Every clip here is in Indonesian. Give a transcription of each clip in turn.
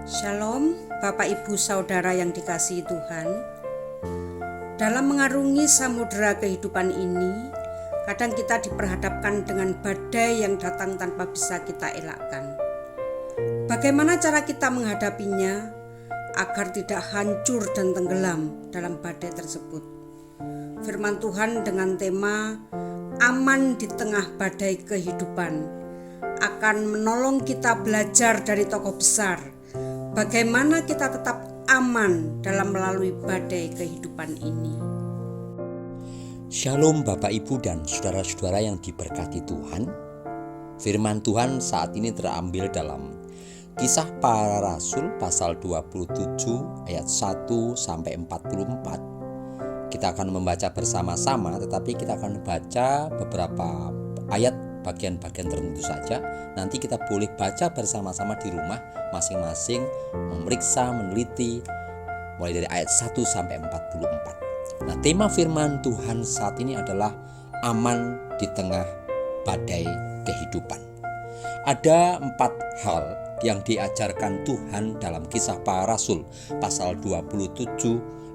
Shalom, Bapak Ibu Saudara yang dikasihi Tuhan. Dalam mengarungi samudera kehidupan ini, kadang kita diperhadapkan dengan badai yang datang tanpa bisa kita elakkan. Bagaimana cara kita menghadapinya agar tidak hancur dan tenggelam dalam badai tersebut? Firman Tuhan dengan tema aman di tengah badai kehidupan akan menolong kita belajar dari tokoh besar bagaimana kita tetap aman dalam melalui badai kehidupan ini. Shalom Bapak Ibu dan saudara-saudara yang diberkati Tuhan. Firman Tuhan saat ini terambil dalam Kisah Para Rasul pasal 27 ayat 1 sampai 44. Kita akan membaca bersama-sama, tetapi kita akan baca beberapa ayat bagian-bagian tertentu saja. Nanti kita boleh baca bersama-sama di rumah masing-masing, memeriksa, meneliti mulai dari ayat 1 sampai 44. Nah, tema firman Tuhan saat ini adalah aman di tengah badai kehidupan. Ada 4 hal yang diajarkan Tuhan dalam Kisah Para Rasul pasal 27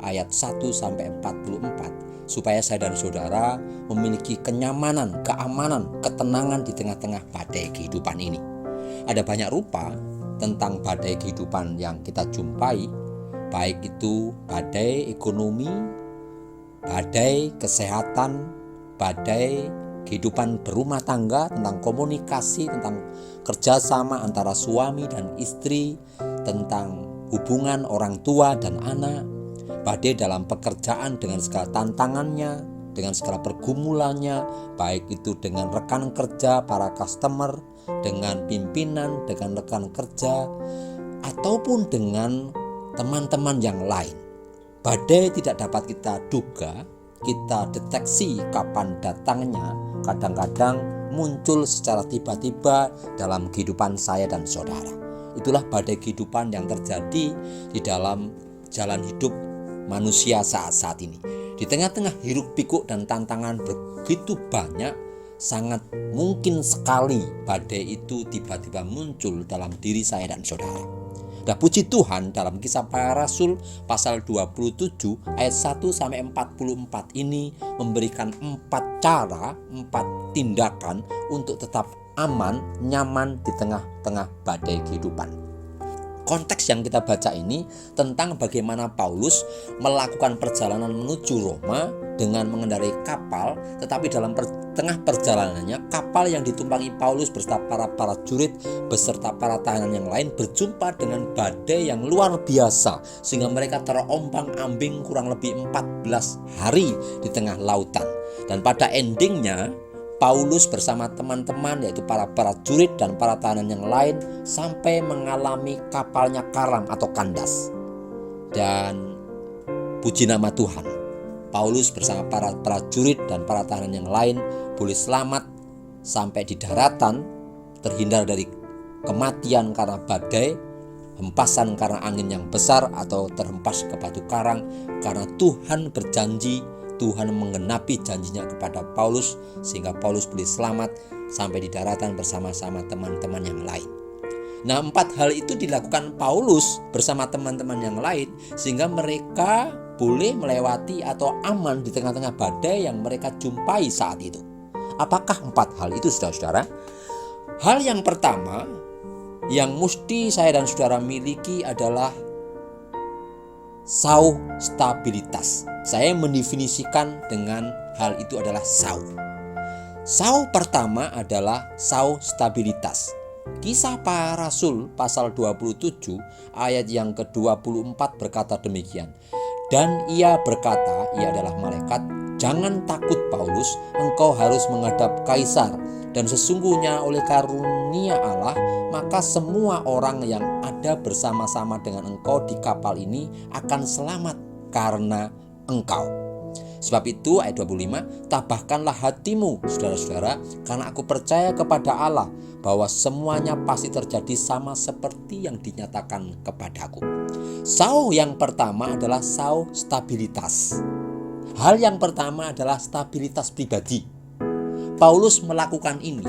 ayat 1 sampai 44, supaya saya dan saudara memiliki kenyamanan, keamanan, ketenangan di tengah-tengah badai kehidupan ini. Ada banyak rupa tentang badai kehidupan yang kita jumpai, baik itu badai ekonomi, badai kesehatan, badai kehidupan berumah tangga, tentang komunikasi, tentang kerjasama antara suami dan istri, tentang hubungan orang tua dan anak, badai dalam pekerjaan dengan segala tantangannya, dengan segala pergumulannya, baik itu dengan rekan kerja, para customer, dengan pimpinan, dengan rekan kerja, ataupun dengan teman-teman yang lain. Badai tidak dapat kita duga, kita deteksi kapan datangnya, kadang-kadang muncul secara tiba-tiba dalam kehidupan saya dan saudara. Itulah badai kehidupan yang terjadi di dalam jalan hidup manusia saat ini. Di tengah-tengah hiruk pikuk dan tantangan begitu banyak, sangat mungkin sekali badai itu tiba-tiba muncul dalam diri saya dan saudara. Nah, puji Tuhan, dalam Kisah Para Rasul pasal 27 ayat 1 sampai 44 ini memberikan 4 cara, 4 tindakan untuk tetap aman, nyaman di tengah-tengah badai kehidupan. Konteks yang kita baca ini tentang bagaimana Paulus melakukan perjalanan menuju Roma dengan mengendarai kapal, tetapi dalam tengah perjalanannya kapal yang ditumpangi Paulus beserta para prajurit beserta para tahanan yang lain berjumpa dengan badai yang luar biasa, sehingga mereka terombang-ambing kurang lebih 14 hari di tengah lautan. Dan pada endingnya Paulus bersama teman-teman, yaitu para prajurit dan para tahanan yang lain, sampai mengalami kapalnya karam atau kandas. Dan puji nama Tuhan, Paulus bersama para prajurit dan para tahanan yang lain boleh selamat sampai di daratan, terhindar dari kematian karena badai, hempasan karena angin yang besar, atau terhempas ke batu karang, karena Tuhan berjanji, Tuhan menggenapi janjinya kepada Paulus, sehingga Paulus boleh selamat sampai di daratan bersama-sama teman-teman yang lain. Nah, 4 hal itu dilakukan Paulus bersama teman-teman yang lain, sehingga mereka boleh melewati atau aman di tengah-tengah badai yang mereka jumpai saat itu. Apakah 4 hal itu, saudara-saudara? Hal yang pertama yang mesti saya dan saudara miliki adalah sauh stabilitas. Saya mendefinisikan dengan hal itu adalah sauh. Sauh pertama adalah sauh stabilitas. Kisah Para Rasul pasal 27 ayat yang ke-24 berkata demikian. Dan ia berkata, ia adalah malaikat, "Jangan takut Paulus, engkau harus menghadap kaisar. Dan sesungguhnya oleh karunia Allah, maka semua orang yang ada bersama-sama dengan engkau di kapal ini akan selamat karena engkau." Sebab itu ayat 25, "Tabahkanlah hatimu, saudara-saudara, karena aku percaya kepada Allah bahwa semuanya pasti terjadi sama seperti yang dinyatakan kepadaku." Sauh yang pertama adalah sauh stabilitas. Hal yang pertama adalah stabilitas pribadi. Paulus melakukan ini.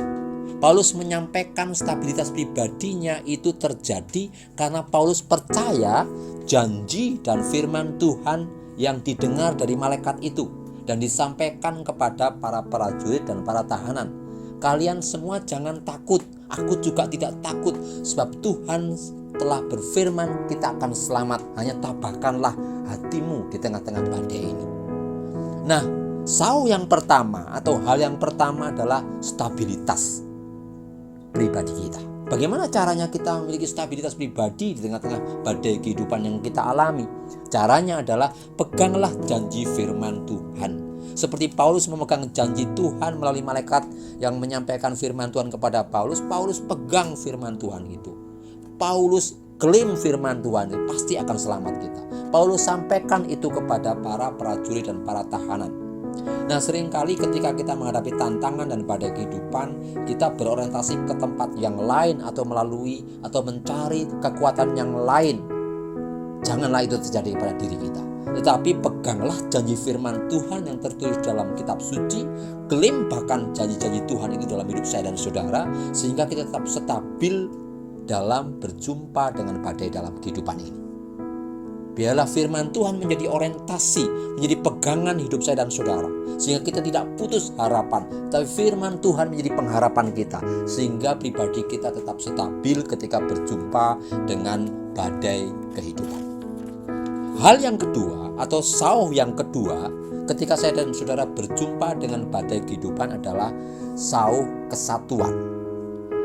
Paulus menyampaikan stabilitas pribadinya itu terjadi karena Paulus percaya janji dan firman Tuhan yang didengar dari malaikat itu dan disampaikan kepada para prajurit dan para tahanan. Kalian semua jangan takut, aku juga tidak takut, sebab Tuhan telah berfirman kita akan selamat. Hanya tabahkanlah hatimu di tengah-tengah badai ini. Nah, hal yang pertama adalah stabilitas pribadi kita. Bagaimana caranya kita memiliki stabilitas pribadi di tengah-tengah badai kehidupan yang kita alami? Caranya adalah peganglah janji firman Tuhan. Seperti Paulus memegang janji Tuhan melalui malaikat yang menyampaikan firman Tuhan kepada Paulus, Paulus pegang firman Tuhan itu. Paulus klaim firman Tuhan itu pasti akan selamat kita. Paulus sampaikan itu kepada para prajurit dan para tahanan. Nah, seringkali ketika kita menghadapi tantangan dan badai kehidupan, kita berorientasi ke tempat yang lain atau mencari kekuatan yang lain. Janganlah itu terjadi pada diri kita. Tetapi peganglah janji firman Tuhan yang tertulis dalam kitab suci. Klaim bahkan janji-janji Tuhan itu dalam hidup saya dan saudara, sehingga kita tetap stabil dalam berjumpa dengan badai dalam kehidupan ini. Biarlah firman Tuhan menjadi orientasi, menjadi pegangan hidup saya dan saudara, sehingga kita tidak putus harapan, tapi firman Tuhan menjadi pengharapan kita, sehingga pribadi kita tetap stabil ketika berjumpa dengan badai kehidupan. Hal yang kedua atau sauh yang kedua ketika saya dan saudara berjumpa dengan badai kehidupan adalah sauh kesatuan.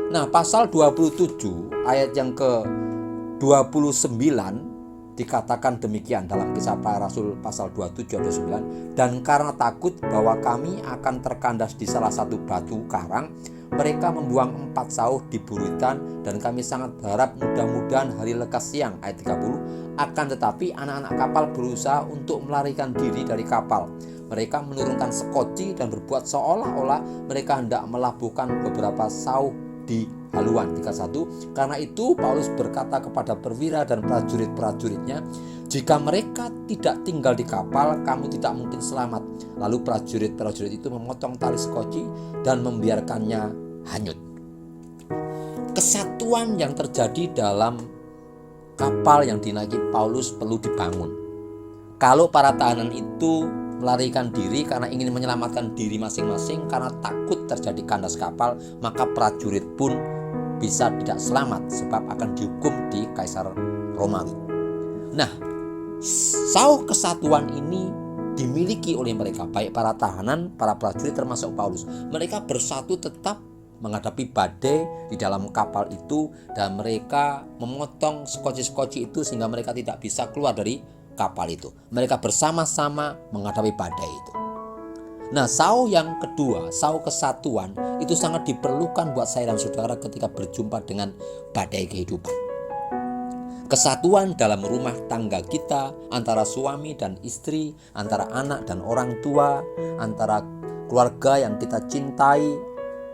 Nah, pasal 27 ayat yang ke-29 dikatakan demikian dalam Kisah Para Rasul pasal 27 ayat 9. Dan karena takut bahwa kami akan terkandas di salah satu batu karang, mereka membuang 4 sauh di buritan, dan kami sangat berharap mudah-mudahan hari lekas siang. Ayat 30. Akan tetapi anak-anak kapal berusaha untuk melarikan diri dari kapal. Mereka menurunkan sekoci dan berbuat seolah-olah mereka hendak melabuhkan beberapa sauh di haluan. 31. Karena itu Paulus berkata kepada perwira dan prajurit-prajuritnya, jika mereka tidak tinggal di kapal, kamu tidak mungkin selamat. Lalu prajurit-prajurit itu memotong tali sekoci dan membiarkannya hanyut. Kesatuan yang terjadi dalam kapal yang dinaiki Paulus perlu dibangun. Kalau para tahanan itu melarikan diri karena ingin menyelamatkan diri masing-masing karena takut terjadi kandas kapal, maka prajurit pun bisa tidak selamat sebab akan dihukum di Kaisar Romawi. Nah, sauh kesatuan ini dimiliki oleh mereka, baik para tahanan, para prajurit termasuk Paulus. Mereka bersatu tetap menghadapi badai di dalam kapal itu, dan mereka memotong sekoci-sekoci itu sehingga mereka tidak bisa keluar dari kapal itu. Mereka bersama-sama menghadapi badai itu. Nah, sauh yang kedua, sauh kesatuan itu sangat diperlukan buat saya dan saudara ketika berjumpa dengan badai kehidupan. Kesatuan dalam rumah tangga kita, antara suami dan istri, antara anak dan orang tua, antara keluarga yang kita cintai,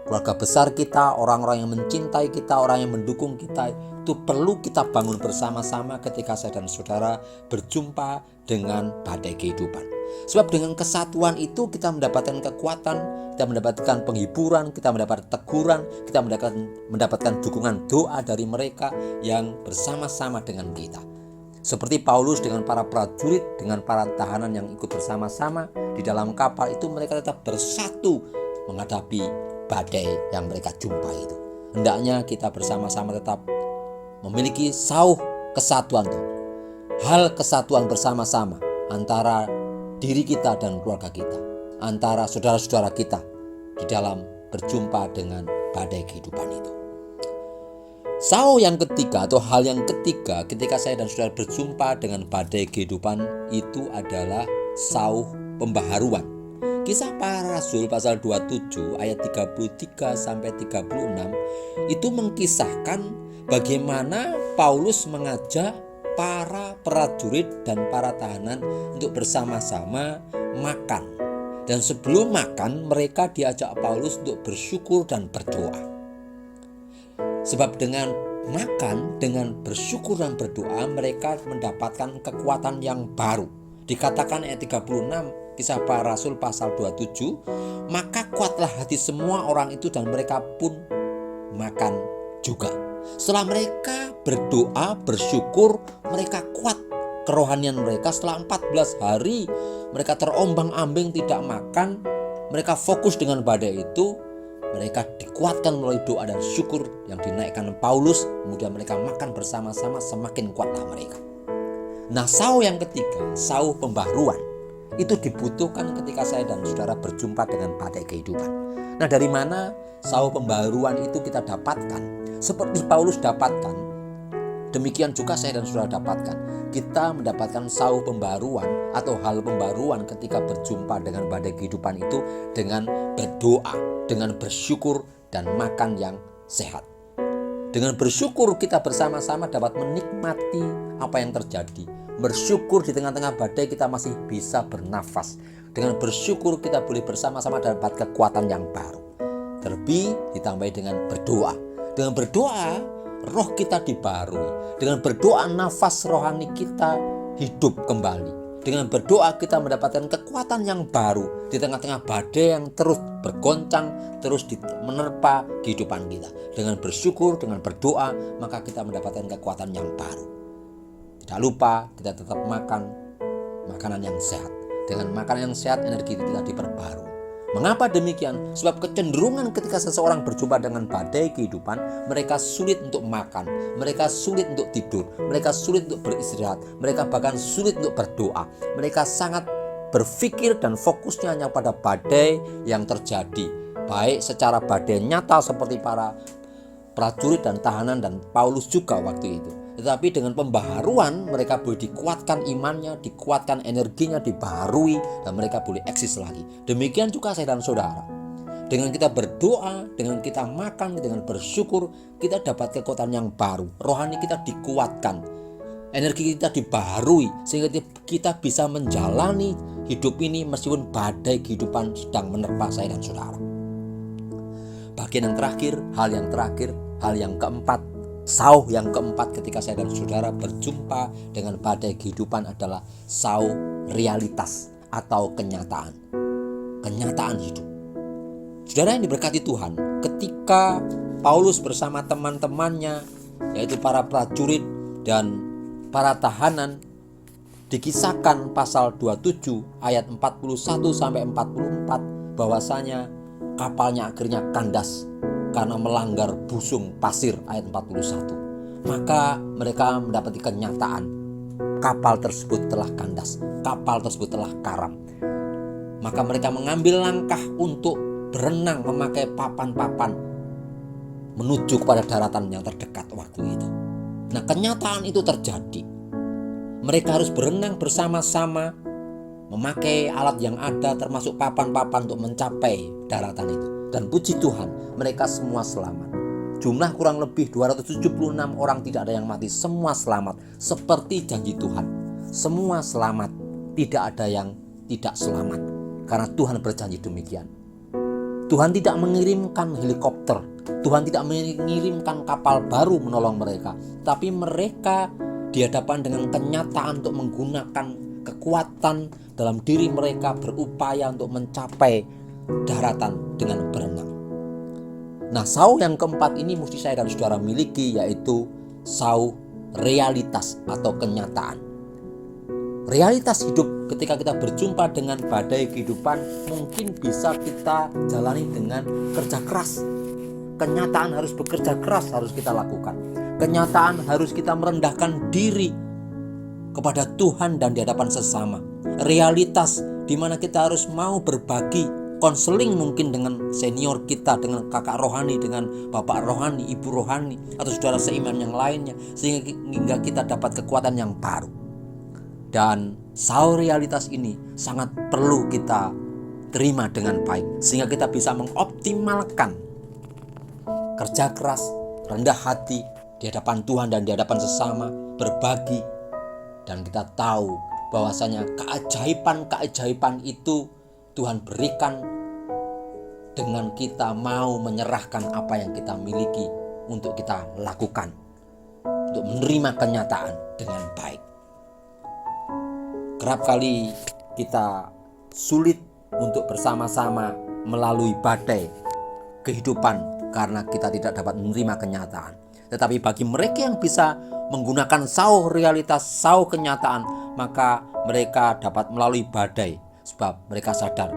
keluarga besar kita, orang-orang yang mencintai kita, orang yang mendukung kita, itu perlu kita bangun bersama-sama ketika saya dan saudara berjumpa dengan badai kehidupan. Sebab dengan kesatuan itu kita mendapatkan kekuatan, kita mendapatkan penghiburan, kita mendapatkan teguran, kita mendapatkan dukungan doa dari mereka yang bersama-sama dengan kita. Seperti Paulus dengan para prajurit, dengan para tahanan yang ikut bersama-sama di dalam kapal itu, mereka tetap bersatu menghadapi badai yang mereka jumpai itu. Hendaknya kita bersama-sama tetap memiliki sauh kesatuan itu. Hal kesatuan bersama-sama antara diri kita dan keluarga kita, antara saudara-saudara kita di dalam berjumpa dengan badai kehidupan itu. Sauh yang ketiga atau hal yang ketiga ketika saya dan saudara berjumpa dengan badai kehidupan itu adalah sauh pembaharuan. Kisah Para Rasul pasal 27 ayat 33 sampai 36 itu mengkisahkan bagaimana Paulus mengajak para prajurit dan para tahanan untuk bersama-sama makan. Dan sebelum makan, mereka diajak Paulus untuk bersyukur dan berdoa. Sebab dengan makan, dengan bersyukur dan berdoa, mereka mendapatkan kekuatan yang baru. Dikatakan ayat 36 Kisah Para Rasul pasal 27, maka kuatlah hati semua orang itu dan mereka pun makan juga. Setelah mereka berdoa, bersyukur, mereka kuat kerohanian mereka. Setelah 14 hari mereka terombang-ambing tidak makan, mereka fokus dengan badai itu, mereka dikuatkan melalui doa dan syukur yang dinaikkan Paulus. Kemudian mereka makan bersama-sama, semakin kuatlah mereka. Nah, sau yang ketiga, sau pembaharuan, itu dibutuhkan ketika saya dan saudara berjumpa dengan badai kehidupan. Nah, dari mana sau pembaharuan itu kita dapatkan? Seperti Paulus dapatkan, demikian juga saya dan saudara dapatkan. Kita mendapatkan sau pembaharuan atau hal pembaharuan ketika berjumpa dengan badai kehidupan itu dengan berdoa, dengan bersyukur dan makan yang sehat. Dengan bersyukur kita bersama-sama dapat menikmati apa yang terjadi. Bersyukur di tengah-tengah badai kita masih bisa bernafas. Dengan bersyukur kita boleh bersama-sama dapat kekuatan yang baru. Terlebih ditambah dengan berdoa. Dengan berdoa roh kita dibaharui. Dengan berdoa nafas rohani kita hidup kembali. Dengan berdoa kita mendapatkan kekuatan yang baru di tengah-tengah badai yang terus bergoncang, terus menerpa kehidupan kita. Dengan bersyukur, dengan berdoa, maka kita mendapatkan kekuatan yang baru. Tidak lupa kita tetap makan makanan yang sehat. Dengan makanan yang sehat energi kita diperbarui. Mengapa demikian? Sebab kecenderungan ketika seseorang berjumpa dengan badai kehidupan, mereka sulit untuk makan, mereka sulit untuk tidur, mereka sulit untuk beristirahat, mereka bahkan sulit untuk berdoa. Mereka sangat berpikir dan fokusnya hanya pada badai yang terjadi, baik secara badai nyata seperti para prajurit dan tahanan dan Paulus juga waktu itu. Tetapi dengan pembaharuan mereka boleh dikuatkan imannya, dikuatkan energinya, dibaharui, dan mereka boleh eksis lagi. Demikian juga saya dan saudara. Dengan kita berdoa, dengan kita makan, dengan bersyukur, kita dapat kekuatan yang baru. Rohani kita dikuatkan, energi kita dibaharui, sehingga kita bisa menjalani hidup ini meskipun badai kehidupan sedang menerpa saya dan saudara. Bagian yang terakhir, hal yang keempat, sau yang keempat ketika saya dan saudara berjumpa dengan badai kehidupan adalah sau realitas atau kenyataan hidup. Saudara yang diberkati Tuhan, ketika Paulus bersama teman-temannya yaitu para prajurit dan para tahanan dikisahkan pasal 27 ayat 41 sampai 44 bahwasanya kapalnya akhirnya kandas karena melanggar busung pasir ayat 41. Maka mereka mendapati kenyataan kapal tersebut telah kandas, kapal tersebut telah karam. Maka mereka mengambil langkah untuk berenang memakai papan-papan menuju kepada daratan yang terdekat waktu itu. Nah, kenyataan itu terjadi. Mereka harus berenang bersama-sama memakai alat yang ada termasuk papan-papan untuk mencapai daratan itu. Dan puji Tuhan, mereka semua selamat. Jumlah kurang lebih 276 orang, tidak ada yang mati, semua selamat. Seperti janji Tuhan, semua selamat, tidak ada yang tidak selamat. Karena Tuhan berjanji demikian. Tuhan tidak mengirimkan helikopter, Tuhan tidak mengirimkan kapal baru menolong mereka. Tapi mereka dihadapkan dengan kenyataan untuk menggunakan kekuatan dalam diri mereka, berupaya untuk mencapai daratan dengan berenang. Nah, sau yang keempat ini mesti saya dan saudara miliki, yaitu sau realitas atau kenyataan. Realitas hidup ketika kita berjumpa dengan badai kehidupan mungkin bisa kita jalani dengan kerja keras. Kenyataan harus bekerja keras harus kita lakukan. Kenyataan harus kita merendahkan diri kepada Tuhan dan di hadapan sesama. Realitas di mana kita harus mau berbagi konseling mungkin dengan senior kita, dengan kakak rohani, dengan bapak rohani, ibu rohani, atau saudara seiman yang lainnya, sehingga kita dapat kekuatan yang baru. Dan sau realitas ini sangat perlu kita terima dengan baik, sehingga kita bisa mengoptimalkan kerja keras, rendah hati di hadapan Tuhan dan di hadapan sesama, berbagi. Dan kita tahu bahwasanya keajaiban-keajaiban itu Tuhan berikan dengan kita mau menyerahkan apa yang kita miliki untuk kita lakukan, untuk menerima kenyataan dengan baik. Kerap kali kita sulit untuk bersama-sama melalui badai kehidupan karena kita tidak dapat menerima kenyataan. Tetapi bagi mereka yang bisa menggunakan sauh realitas, sauh kenyataan, maka mereka dapat melalui badai. Sebab mereka sadar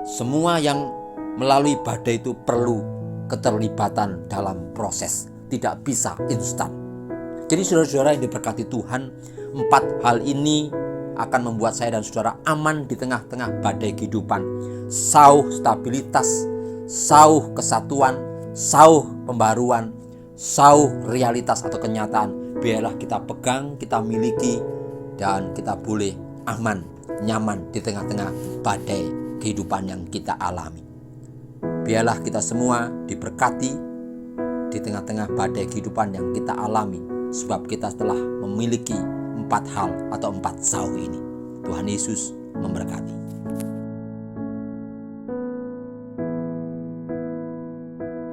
semua yang melalui badai itu perlu keterlibatan dalam proses, tidak bisa instan. Jadi saudara-saudara yang diberkati Tuhan, 4 hal ini akan membuat saya dan saudara aman di tengah-tengah badai kehidupan. Sauh stabilitas, sauh kesatuan, sauh pembaruan, sauh realitas atau kenyataan. Biarlah kita pegang, kita miliki, dan kita boleh aman, nyaman di tengah-tengah badai kehidupan yang kita alami. Biarlah kita semua diberkati di tengah-tengah badai kehidupan yang kita alami, sebab kita telah memiliki 4 hal atau 4 sauh ini. Tuhan Yesus memberkati.